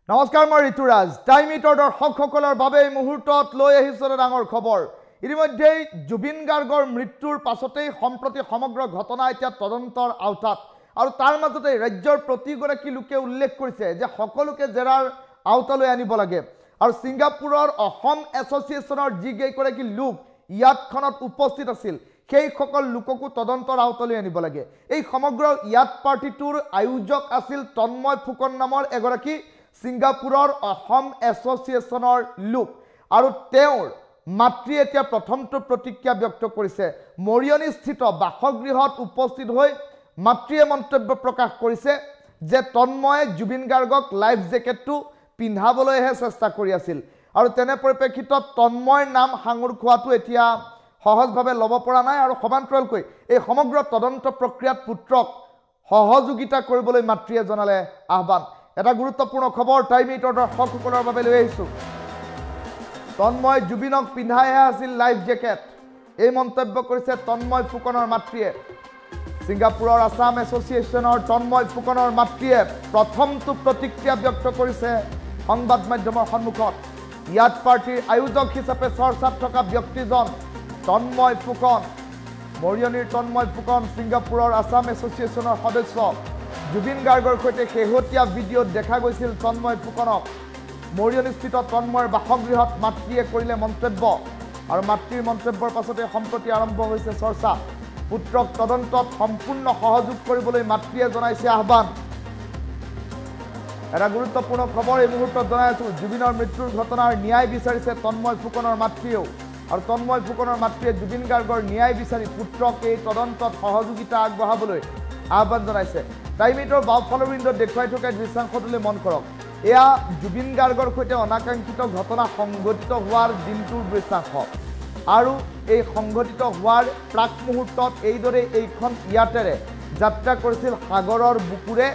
নমস্কাৰ মই ঋতুৰাজ টাইম ইটৰ সকলৰ বাবে মুহূৰ্তত লৈ আহিছো ডাঙৰ খবৰ ইতিমধ্যে জুবিন গাৰ্গৰ মৃত্যুৰ পাছতেই সম্প্ৰতি সমগ্ৰ ঘটনা এতিয়া তদন্তৰ আওতাত আৰু তাৰ মাজতে ৰাজ্যৰ প্ৰতিগৰাকী লোকে উল্লেখ কৰিছে যে সকলোকে জেৰাৰ আওতালৈ আনিব লাগে আৰু ছিংগাপুৰৰ অসম এছ'চিয়েশ্যনৰ যিকেইগৰাকী লোক ইয়াতখনত উপস্থিত আছিল সেই সকল লোককো তদন্তৰ আওতালৈ আনিব লাগে এই সমগ্ৰ ইয়াত পাৰ্টিটোৰ আয়োজক আছিল তন্ময় ফুকন নামৰ এগৰাকী ছিংগাপুৰৰ অসম এছ'চিয়েশ্যনৰ লোক আৰু তেওঁৰ মাতৃ এতিয়া প্ৰথমটো প্ৰতিক্ৰিয়া ব্যক্ত কৰিছে মৰিয়নিস্থিত বাসগৃহত উপস্থিত হৈ মাতৃয়ে মন্তব্য প্ৰকাশ কৰিছে যে তন্ময়ে জুবিন গাৰ্গক লাইফ জেকেটটো পিন্ধাবলৈহে চেষ্টা কৰি আছিল আৰু তেনে পৰিপ্ৰেক্ষিতত তন্ময়ৰ নাম সাঙুৰ খোৱাটো এতিয়া সহজভাৱে ল'ব পৰা নাই আৰু সমান্তৰালকৈ এই সমগ্ৰ তদন্ত প্ৰক্ৰিয়াত পুত্ৰক সহযোগিতা কৰিবলৈ মাতৃয়ে জনালে আহ্বান এটা গুৰুত্বপূৰ্ণ খবৰ টাইম ইটৰ সকলৰ বাবে লৈ আহিছো তন্ময় জুবিনক পিন্ধাইহে আছিল লাইফ জেকেট এই মন্তব্য কৰিছে তন্ময় ফুকনৰ মাতৃয়ে ছিংগাপুৰৰ আসাম এছ'চিয়েশ্যনৰ তন্ময় ফুকনৰ মাতৃয়ে প্ৰথমটো প্ৰতিক্ৰিয়া ব্যক্ত কৰিছে সংবাদ মাধ্যমৰ সন্মুখত ইয়াত পাৰ্টিৰ আয়োজক হিচাপে চৰ্চাত থকা ব্যক্তিজন তন্ময় ফুকন মৰিয়নিৰ তন্ময় ফুকন ছিংগাপুৰৰ আসাম এছ'চিয়েশ্যনৰ সদস্য জুবিন গাৰ্গৰ সৈতে শেহতীয়া ভিডিঅ'ত দেখা গৈছিল তন্ময় ফুকনক মৰিয়নিস্থিত তন্ময়ৰ বাসগৃহত মাতৃয়ে কৰিলে মন্তব্য আৰু মাতৃৰ মন্তব্যৰ পাছতে সম্প্ৰতি আৰম্ভ হৈছে চৰ্চা পুত্ৰক তদন্তত সম্পূৰ্ণ সহযোগ কৰিবলৈ মাতৃয়ে জনাইছে আহ্বান এটা গুৰুত্বপূৰ্ণ খবৰ এই মুহূৰ্তত জনাইছো জুবিনৰ মৃত্যুৰ ঘটনাৰ ন্যায় বিচাৰিছে তন্ময় ফুকনৰ মাতৃয়েও আৰু তন্ময় ফুকনৰ মাতৃয়ে জুবিন গাৰ্গৰ ন্যায় বিচাৰি পুত্ৰক এই তদন্তত সহযোগিতা আগবঢ়াবলৈ আহ্বান জনাইছে টাইমিটৰ বাওঁফালৰ উইণ্ডত দেখুৱাই থকা দৃশ্যাংশটোলৈ মন কৰক এয়া জুবিন গাৰ্গৰ সৈতে অনাকাংক্ষিত ঘটনা সংঘটিত হোৱাৰ দিনটোৰ দৃশ্যাংশ আৰু এই সংঘটিত হোৱাৰ প্ৰাক মুহূৰ্তত এইদৰে এইখন ইয়াতেৰে যাত্ৰা কৰিছিল সাগৰৰ বুকুৰে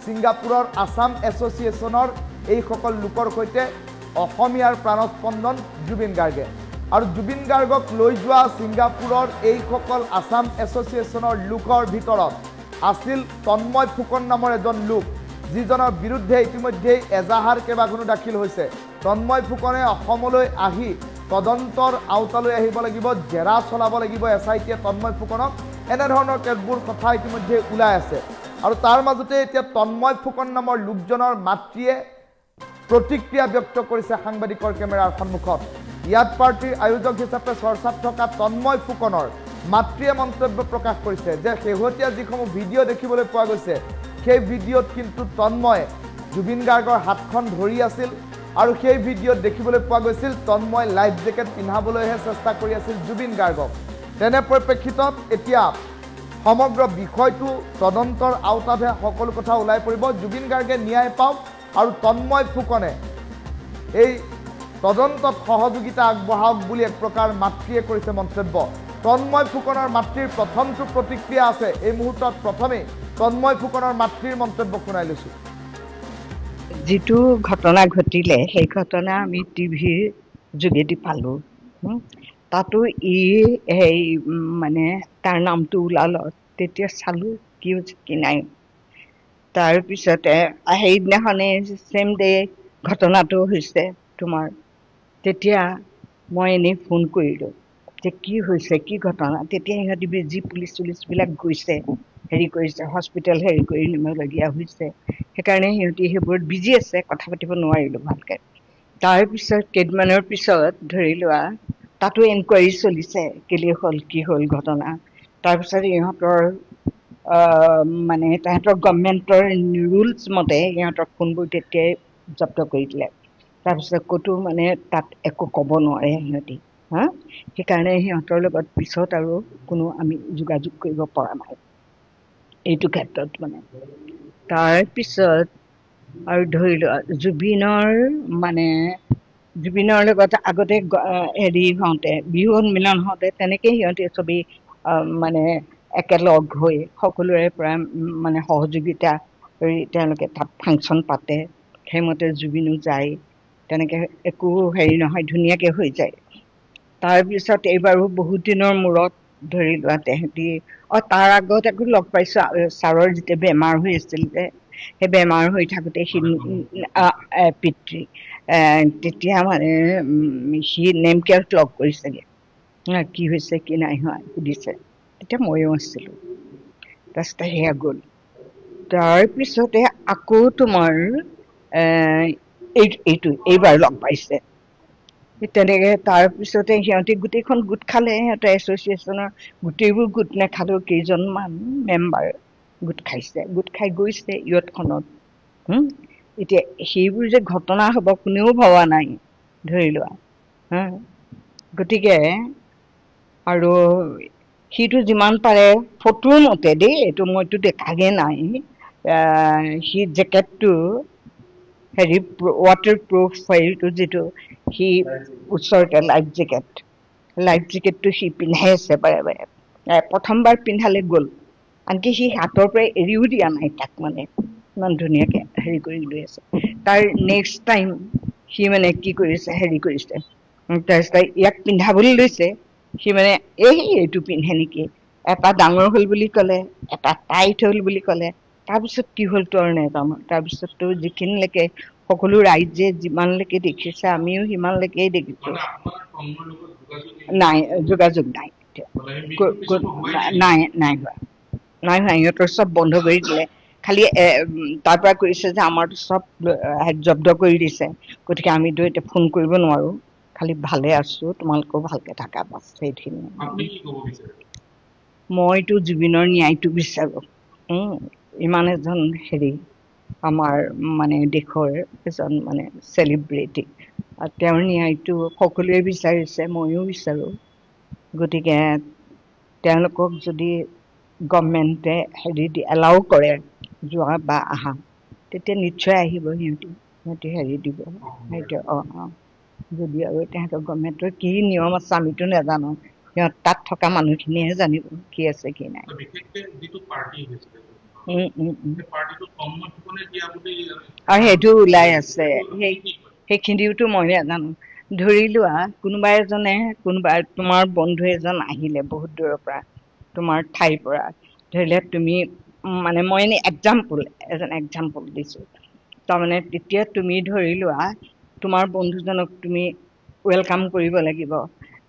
ছিংগাপুৰৰ আসাম এছ'চিয়েশ্যনৰ এইসকল লোকৰ সৈতে অসমীয়াৰ প্ৰাণস্পন্দন জুবিন গাৰ্গে আৰু জুবিন গাৰ্গক লৈ যোৱা ছিংগাপুৰৰ এইসকল আসাম এছ'চিয়েশ্যনৰ লোকৰ ভিতৰত আছিল তন্ময় ফুকন নামৰ এজন লোক যিজনৰ বিৰুদ্ধে ইতিমধ্যে এজাহাৰ কেইবাখনো দাখিল হৈছে তন্ময় ফুকনে অসমলৈ আহি তদন্তৰ আওতালৈ আহিব লাগিব জেৰা চলাব লাগিব এছআইটিয়ে তন্ময় ফুকনক এনেধৰণৰ কেতবোৰ কথা ইতিমধ্যে ওলাই আছে আৰু তাৰ মাজতে এতিয়া তন্ময় ফুকন নামৰ লোকজনৰ মাতৃয়ে প্ৰতিক্ৰিয়া ব্যক্ত কৰিছে সাংবাদিকৰ কেমেৰাৰ সন্মুখত ইয়াত পাৰ্টিৰ আয়োজক হিচাপে চৰ্চাত থকা তন্ময় ফুকনৰ মাতৃয়ে মন্তব্য প্ৰকাশ কৰিছে যে শেহতীয়া যিসমূহ ভিডিঅ' দেখিবলৈ পোৱা গৈছে সেই ভিডিঅ'ত কিন্তু তন্ময়ে জুবিন গাৰ্গৰ হাতখন ধৰি আছিল আৰু সেই ভিডিঅ'ত দেখিবলৈ পোৱা গৈছিল তন্ময় লাইফ জেকেট পিন্ধাবলৈহে চেষ্টা কৰি আছিল জুবিন গাৰ্গক তেনে পৰিপ্ৰেক্ষিতত এতিয়া সমগ্ৰ বিষয়টো তদন্তৰ আওতাতহে সকলো কথা ওলাই পৰিব জুবিন গাৰ্গে ন্যায় পাওক আৰু তন্ময় ফুকনে এই তদন্তত সহযোগিতা আগবঢ়াওক বুলি এক প্ৰকাৰ মাতৃয়ে কৰিছে মন্তব্য তন্ময় ফুকনৰ মাতৃৰ প্ৰথমটো প্ৰতিক্ৰিয়া আছে এই মুহূৰ্তত প্ৰথমেই তন্ময় ফুকনৰ মাতৃৰ মন্তব্য শুনাই লৈছো যেটো ঘটনা ঘটিলে সেই ঘটনা আমি টিভিৰ যোগেদি পালো তাতো এই মানে তাৰ নামটো ওলাল তেতিয়া চালো কি হৈছে কি নাই তাৰপিছতে সেইদিনাখনে চেম ডে ঘটনাটো হৈছে তোমাৰ তেতিয়া মই এনেই ফোন কৰিলোঁ যে কি হৈছে কি ঘটনা তেতিয়া সিহঁতি বেজি পুলিচবিলাক গৈছে হেৰি কৰিছে হস্পিটেল হেৰি কৰি নিবলগীয়া হৈছে সেইকাৰণে সিহঁতি সেইবোৰত বিজি আছে কথা পাতিব নোৱাৰিলোঁ ভালকৈ তাৰপিছত কেইদিনমানৰ পিছত ধৰি লোৱা তাতো এনকুৱাৰী চলিছে কেলে হ'ল কি হ'ল ঘটনা তাৰপিছত ইহঁতৰ মানে তাহাঁতৰ গভৰ্ণমেণ্টৰ ৰুলছ মতে ইহঁতৰ ফোনবোৰ তেতিয়াই জব্দ কৰি দিলে তাৰপিছত ক'তো মানে তাত একো ক'ব নোৱাৰে সিহঁতি সেইকাৰণে সিহঁতৰ লগত পিছত আৰু কোনো আমি যোগাযোগ কৰিব পৰা নাই এইটো ক্ষেত্ৰত মানে তাৰপিছত আৰু ধৰি লোৱা জুবিনৰ লগত আগতে হেৰি হওঁতে বিহু সন্মিলন হওঁতে তেনেকৈ সিহঁতে চবেই মানে একেলগ হৈ সকলোৰে পৰা মানে সহযোগিতা কৰি তেওঁলোকে তাত ফাংচন পাতে সেইমতে জুবিনো যায় তেনেকৈ একো হেৰি নহয় ধুনীয়াকৈ হৈ যায় তাৰপিছত এইবাৰো বহুত দিনৰ মূৰত ধৰি লোৱা তেহেঁতি তাৰ আগত একো লগ পাইছোঁ ছাৰৰ যেতিয়া বেমাৰ হৈ আছিল যে সেই বেমাৰ হৈ থাকোঁতে সি পিতৃ তেতিয়া মানে সি নেম কেয়াৰত লগ কৰিছেগৈ কি হৈছে কি নাই হোৱা সুধিছে তেতিয়া ময়ো আছিলোঁ তাৰপিছতে সেয়া গ'ল তাৰপিছতে আকৌ তোমাৰ এইবাৰ লগ পাইছে তেনেকে তাৰপিছতে সিহঁতে গোটেইখন গোট খালে সিহঁতে এছ'চিয়েশ্যনৰ গোটেইবোৰ গোট নাখালেও কেইজনমান মেম্বাৰ গোট খাইছে গোট খাই গৈছে ইয়তখনত এতিয়া সেইবোৰ যে ঘটনা হ'ব কোনেও ভবা নাই ধৰি লোৱা গতিকে আৰু সিটো যিমান পাৰে ফটোৰ মতে দেই এইটো মইতো দেখাগে নাই সি জেকেটটো হেৰি ৱাটাৰ প্ৰুফ ফাইলটো যিটো সি ওচৰতে লাইফ জেকেটটো সি পিন্ধাই আছে বাৰে বাৰে প্ৰথমবাৰ পিন্ধালে গ'ল আনকি সি হাতৰ পৰা এৰিও দিয়া নাই তাক মানে ইমান ধুনীয়াকে হেৰি কৰি লৈ আছে তাৰ নেক্সট টাইম সি মানে কি কৰিছে হেৰি কৰিছে তাৰপিছত ইয়াক পিন্ধাবলৈ লৈছে সি মানে এইটো পিন্ধে নেকি এটা ডাঙৰ হ'ল বুলি ক'লে এটা টাইট হ'ল বুলি ক'লে তাৰপিছত কি হ'ল তো আৰু নেজানো তাৰপিছততো যিখিনিলৈকে সকলো ৰাইজে যিমানলৈকে দেখিছে আমিও সিমানলৈকেই দেখিছো নাই যোগাযোগ নাই নাই নাই হোৱা নাই হোৱা সিহঁতৰ চব বন্ধ কৰি দিলে খালি তাৰ পৰা কৰিছে যে আমাৰতো চব জব্দ কৰি দিছে গতিকে আমিতো এতিয়া ফোন কৰিব নোৱাৰো খালি ভালে আছো তোমালোকেও ভালকে থাকা বাছ সেইখিনি মইতো জুবিনৰ ন্যায়টো বিচাৰো ইমান এজন হেৰি আমাৰ মানে দেশৰ এজন মানে চেলিব্ৰিটি তেওঁৰ ন্যায়টো সকলোৱে বিচাৰিছে ময়ো বিচাৰো গতিকে তেওঁলোকক যদি গভৰ্ণমেণ্টে হেৰি এলাউ কৰে যোৱা বা আহা তেতিয়া নিশ্চয় আহিব সিহঁতি হেৰি দিব সেইটো যদি আৰু তেহেঁতৰ গভৰ্ণমেণ্টৰ কি নিয়ম আছে আমিতো নাজানো সিহঁত তাত থকা মানুহখিনিহে জানিব কি আছে কি নাই আৰু সেইটো ওলাই আছে সেইখিনিওতো মই নাজানো ধৰি লোৱা কোনোবা এজনে কোনোবা তোমাৰ বন্ধু এজন আহিলে বহুত দূৰৰ পৰা তোমাৰ ঠাইৰ পৰা ধৰিলে তুমি মানে মই এনেই এক্সাম্পল দিছো তাৰমানে তেতিয়া তুমি ধৰি লোৱা তোমাৰ বন্ধুজনক তুমি ৱেলকাম কৰিব লাগিব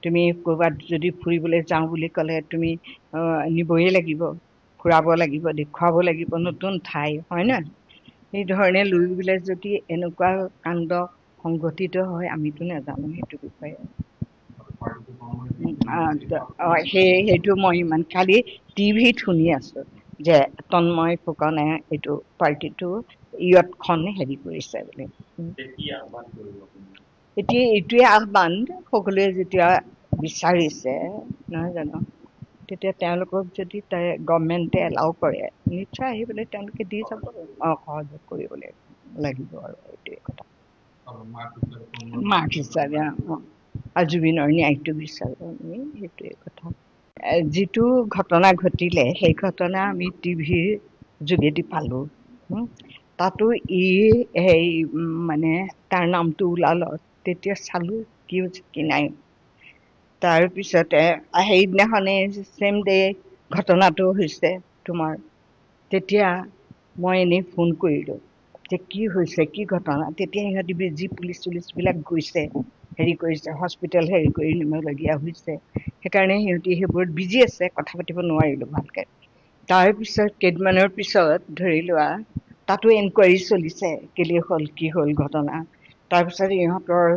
তুমি ক'ৰবাত যদি ফুৰিবলৈ যাওঁ বুলি ক'লে তুমি নিবই লাগিব ফুৰাব লাগিব দেখুৱাব লাগিব নতুন ঠাই হয় নহয় সেই ধৰণে লৈ পেলাই যদি এনেকুৱা কাণ্ড সংঘটিত হয় আমিতো নাজানো সেইটো বিষয়ে সেইটো মই ইমান খালি টিভিত শুনি আছো যে তন্ময় ফুকনে এইটো পাৰ্টিটো ইয়তখন হেৰি কৰিছে বুলি এতিয়া এইটোৱে আহ্বান সকলোৱে যেতিয়া বিচাৰিছে নহয় জানো তেতিয়া তেওঁলোকক যদি গভৰ্ণমেণ্টে এলাউ কৰে নিশ্চয় আহিবলৈ তেওঁলোকে দি যাব সহযোগ কৰিবলৈ লাগিব আৰু এইটোৱে কথা মাক হিচাপে আৰু জুবিনৰ ন্যায়টো বিচাৰো আমি সেইটোৱে কথা যিটো ঘটনা ঘটিলে সেই ঘটনা আমি টিভিৰ যোগেদি পালো তাতো হেৰি মানে তাৰ নামটো ওলাল তেতিয়া চালো কি হৈছে কি নাই তাৰপিছতে সেইদিনাখনে ছেম ডে ঘটনাটো হৈছে তোমাৰ তেতিয়া মই এনেই ফোন কৰিলোঁ যে কি হৈছে কি ঘটনা তেতিয়া সিহঁতি যি পুলিচ চুলিচবিলাক গৈছে হেৰি কৰিছে হস্পিটেল হেৰি কৰি নিবলগীয়া হৈছে সেইকাৰণে সিহঁতি সেইবোৰত বিজি আছে কথা পাতিব নোৱাৰিলোঁ ভালকৈ তাৰপিছত কেইদিনমানৰ পিছত ধৰি লোৱা তাতো এনকুৱাৰী চলিছে কেলে হ'ল কি হ'ল ঘটনা তাৰপিছত ইহঁতৰ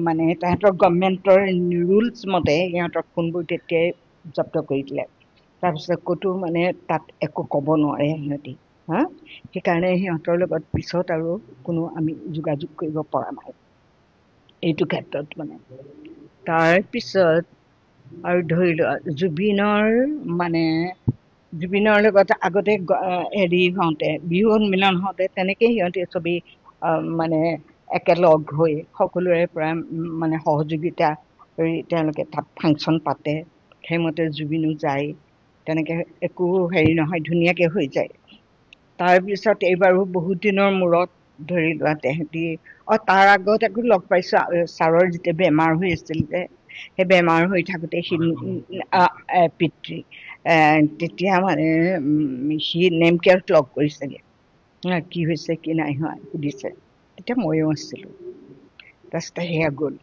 মানে তাহাঁতৰ গভৰ্ণমেণ্টৰ ৰুলছ মতে সিহঁতৰ ফোনবোৰ তেতিয়াই জব্দ কৰি দিলে তাৰপিছত ক'তো মানে তাত একো ক'ব নোৱাৰে সিহঁতি সেইকাৰণে সিহঁতৰ লগত পিছত আৰু কোনো আমি যোগাযোগ কৰিব পৰা নাই এইটো ক্ষেত্ৰত মানে তাৰপিছত আৰু ধৰি লোৱা জুবিনৰ লগত আগতে হেৰি হওঁতে বিহু সন্মিলন হওঁতে তেনেকেই সিহঁতি চবেই মানে একেলগ হৈ সকলোৰে পৰা মানে সহযোগিতা কৰি তেওঁলোকে তাত ফাংচন পাতে সেইমতে জুবিনো যায় তেনেকে একো হেৰি নহয় ধুনীয়াকে হৈ যায় তাৰপিছত এইবাৰো বহুত দিনৰ মূৰত ধৰি লোৱা তেহেঁতি তাৰ আগত একো লগ পাইছো ছাৰৰ যেতিয়া বেমাৰ হৈ আছিল যে সেই বেমাৰ হৈ থাকোঁতে সি পিতৃ তেতিয়া মানে সি নেম কেয়াৰত লগ কৰিছেগৈ, কি হৈছে কি নাই হোৱা সুধিছে। তেতিয়া ময়ো আছিলোঁ। তাৰপিছতে সেয়া গ'ল।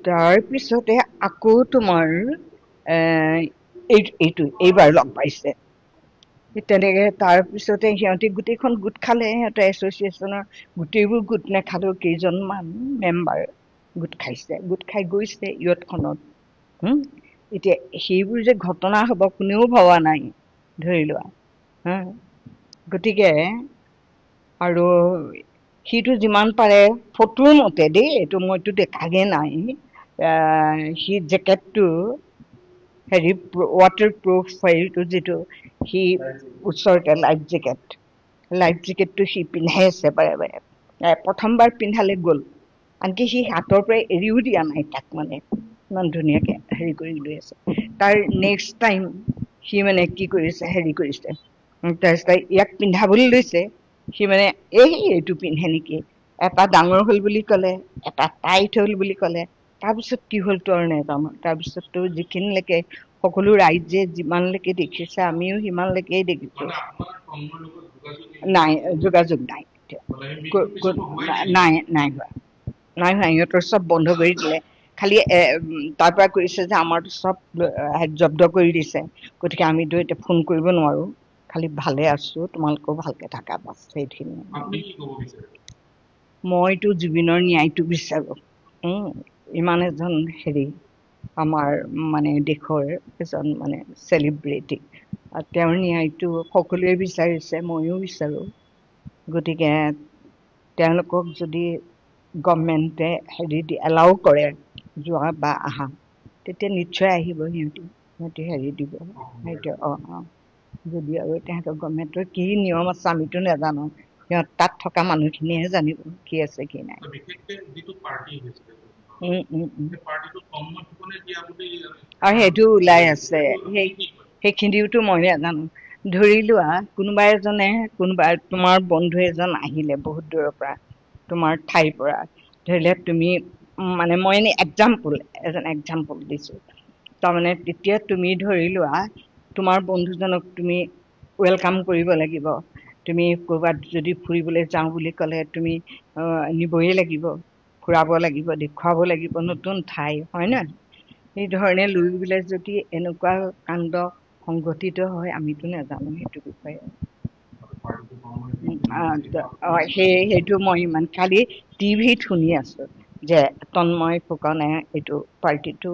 তাৰপিছতে আকৌ তোমাৰ এইবাৰ লগ পাইছে। তেনেকে তাৰপিছতে সিহঁতে গোটেইখন গোট খালে, সিহঁতে এছ'চিয়েশ্যনৰ গোটেইবোৰ গোট নাখালেও কেইজনমান মেম্বাৰ গোট খাইছে, গোট খাই গৈছে ইয়তখনত। এতিয়া সেইবোৰ যে ঘটনা হ'ব কোনেও ভবা নাই, ধৰি লোৱা। গতিকে আৰু সিটো যিমান পাৰে ফটোৰ মতে দেই, এইটো মইতো দেখাগে নাই, সি জেকেটটো হেৰি ৱাটাৰ প্ৰুফ হেৰিটো যিটো সি ওচৰতে লাইফ জেকেটটো সি পিন্ধাই আছে বাৰে বাৰে। প্ৰথমবাৰ পিন্ধালে গ'ল, আনকি সি হাতৰ পৰা এৰিও দিয়া নাই তাক, মানে ইমান ধুনীয়াকে হেৰি কৰি লৈ আছে। তাৰ নেক্সট টাইম সি মানে কি কৰিছে, হেৰি কৰিছে, তাৰপিছত ইয়াক পিন্ধাবলৈ লৈছে, সি মানে এইটো পিন্ধে নেকি, এটা ডাঙৰ হ'ল বুলি ক'লে, এটা টাইট হ'ল বুলি ক'লে। তাৰপিছত কি হ'ল তো আৰু নেজানো। তাৰপিছততো যিখিনিলৈকে সকলো ৰাইজে যিমানলৈকে দেখিছে, আমিও সিমানলৈকেই দেখিছো। নাই, যোগাযোগ নাই, নাই হোৱা। সিহঁতৰ চব বন্ধ কৰি দিলে। খালি তাৰ পৰা কৰিছে যে আমাৰতো চব জব্দ কৰি দিছে, গতিকে আমিতো এতিয়া ফোন কৰিব নোৱাৰো। খালি ভালে আছো, তোমালোকেও ভালকে থাকা, বাছ সেইখিনি। মইতো জুবিনৰ ন্যায়টো বিচাৰো। ইমান এজন হেৰি আমাৰ মানে দেশৰ এজন মানে চেলিব্ৰিটি, তেওঁৰ ন্যায়টো সকলোৱে বিচাৰিছে, ময়ো বিচাৰো। গতিকে তেওঁলোকক যদি গভমেণ্টে এলাউ কৰে যোৱা বা আহা, তেতিয়া নিশ্চয় আহিব সিহঁতি হেৰি দিব সেইটো। যদি আৰু তেহেঁতৰ গভমেণ্টৰ কি নিয়ম আছে আমিতো নাজানো, সিহঁত তাত থকা মানুহখিনিহে জানিব কি আছে কি নাই। আৰু সেইটো ওলাই আছে, সেইখিনিওতো মই নাজানো। ধৰি লোৱা কোনোবা তোমাৰ বন্ধু এজন আহিলে বহুত দূৰৰ পৰা, তোমাৰ ঠাইৰ পৰা, ধৰিলে তুমি মানে মই এনে এক্সাম্পল দিছো। তাৰমানে তেতিয়া তুমি ধৰি লোৱা তোমাৰ বন্ধুজনক তুমি ৱেলকাম কৰিব লাগিব। তুমি ক'ৰবাত যদি ফুৰিবলৈ যাওঁ বুলি ক'লে তুমি নিবই লাগিব, ফুৰাব লাগিব, দেখুৱাব লাগিব নতুন ঠাই, হয় ন? সেই ধৰণে লৈ পেলাই যদি এনেকুৱা কাণ্ড সংঘটিত হয়, আমিতো নাজানো সেইটো বিষয়ে। সেইটো মই ইমান, খালি টিভিত শুনি আছো যে তন্ময় ফুকনে এইটো পাৰ্টিটো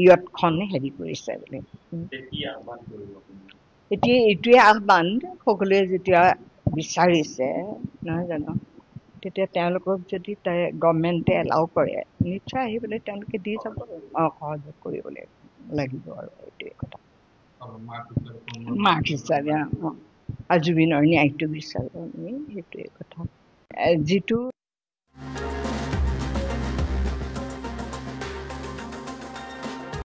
ইয়তখন হেৰি কৰিছে বুলি। এতিয়া এইটোৱে আহ্বান, সকলোৱে যেতিয়া বিচাৰিছে নহয় জানো, তেতিয়া তেওঁলোকক যদি গভমেণ্টে এলাউ কৰে, নিশ্চয় আহি পেলাই তেওঁলোকে দি যাব, সহযোগ কৰিবলৈ লাগিব। আৰু এইটোৱে কথা, মাক হিচাপে আৰু জুবিনৰ ন্যায়টো বিচাৰো আমি, সেইটোৱে কথা। যিটো